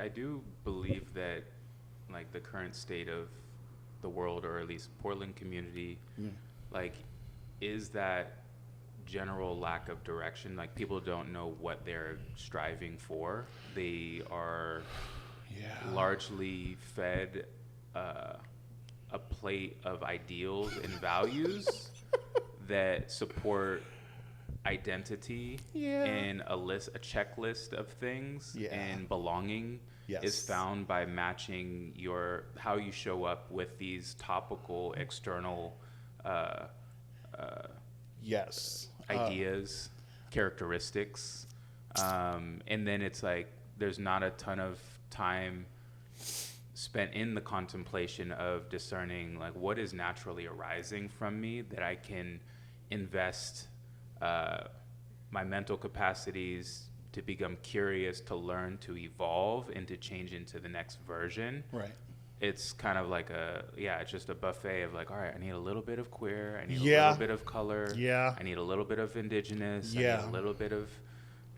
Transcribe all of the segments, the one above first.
I do believe that like the current state of the world, or at least Portland community, Yeah. like is that general lack of direction. Like people don't know what they're striving for. They are Yeah. largely fed uh, a plate of ideals and values that support identity Yeah. and a checklist of things, Yeah. and belonging Yes. is found by matching your how you show up with these topical external uh, uh, Yes. ideas, characteristics, and then it's like there's not a ton of time spent in the contemplation of discerning like what is naturally arising from me that I can invest my mental capacities to become curious, to learn, to evolve, and to change into the next version. Right. It's kind of like it's just a buffet of like, all right, I need a little bit of queer, I need a Yeah. little bit of color, Yeah. I need a little bit of indigenous, I Yeah. need a little bit of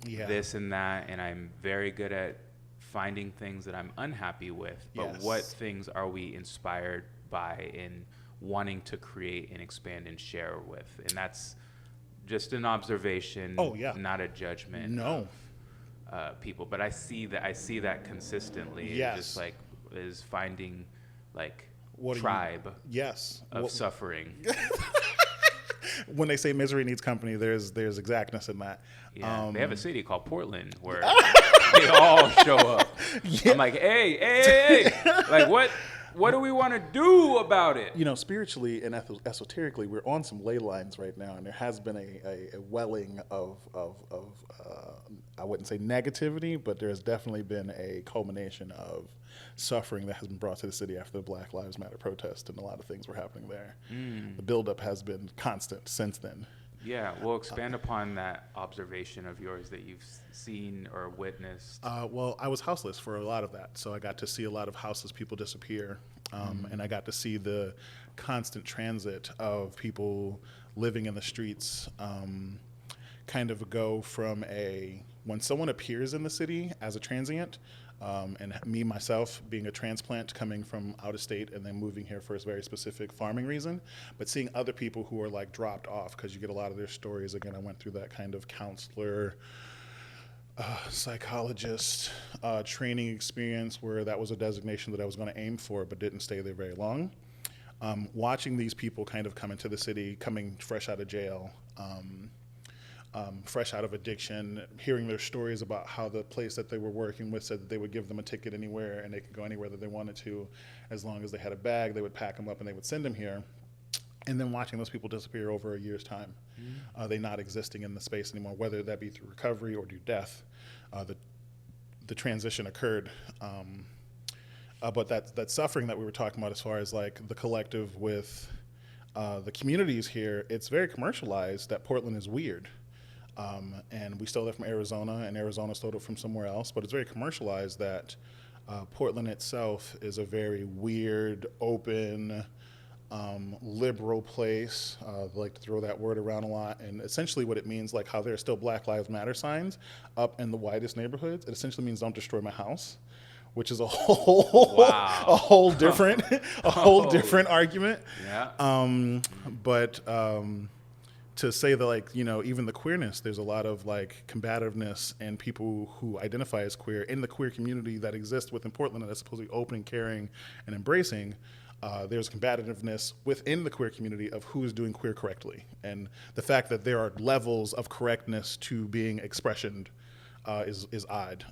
Yeah. this and that, and I'm very good at finding things that I'm unhappy with, but Yes. what things are we inspired by in wanting to create and expand and share with? And that's just an observation, Oh, yeah. not a judgment No. of people. But I see that consistently. Yes. Just like is finding like What do you- tribe Yes. of suffering. When they say misery needs company, there's exactness in that. Yeah, they have a city called Portland where they all show up. Yeah. I'm like, hey, like what do we want to do about it? You know, spiritually and esoterically, we're on some ley lines right now, and there has been a welling of I wouldn't say negativity, but there has definitely been a culmination of suffering that has been brought to the city after the Black Lives Matter protest, and a lot of things were happening there. The buildup has been constant since then. Yeah, well, expand upon that observation of yours that you've seen or witnessed. Well, I was houseless for a lot of that, so I got to see a lot of houseless people disappear, and I got to see the constant transit of people living in the streets, kind of go from when someone appears in the city as a transient, and me myself being a transplant coming from out of state and then moving here for a very specific farming reason, but seeing other people who are like dropped off, because you get a lot of their stories. Again, I went through that kind of counselor, psychologist training experience where that was a designation that I was going to aim for, but didn't stay there very long. Watching these people kind of come into the city, coming fresh out of jail, fresh out of addiction, hearing their stories about how the place that they were working with said that they would give them a ticket anywhere and they could go anywhere that they wanted to, as long as they had a bag. They would pack them up and they would send them here. And then watching those people disappear over a year's time, they not existing in the space anymore, whether that be through recovery or due death. The transition occurred. But that suffering that we were talking about, as far as like the collective with the communities here, it's very commercialized that Portland is weird. And we stole that from Arizona, and Arizona stole it from somewhere else. But it's very commercialized that Portland itself is a very weird, open, liberal place. They like to throw that word around a lot. And essentially what it means, like how there are still Black Lives Matter signs up in the widest neighborhoods, it essentially means don't destroy my house, which is a whole Wow. a whole different Oh. different argument. Yeah. But to say that, like, you know, even the queerness, there's a lot of like combativeness and people who identify as queer in the queer community that exists within Portland that is supposed to be open, caring, and embracing. There's combativeness within the queer community of who is doing queer correctly, and the fact that there are levels of correctness to being expressioned is odd.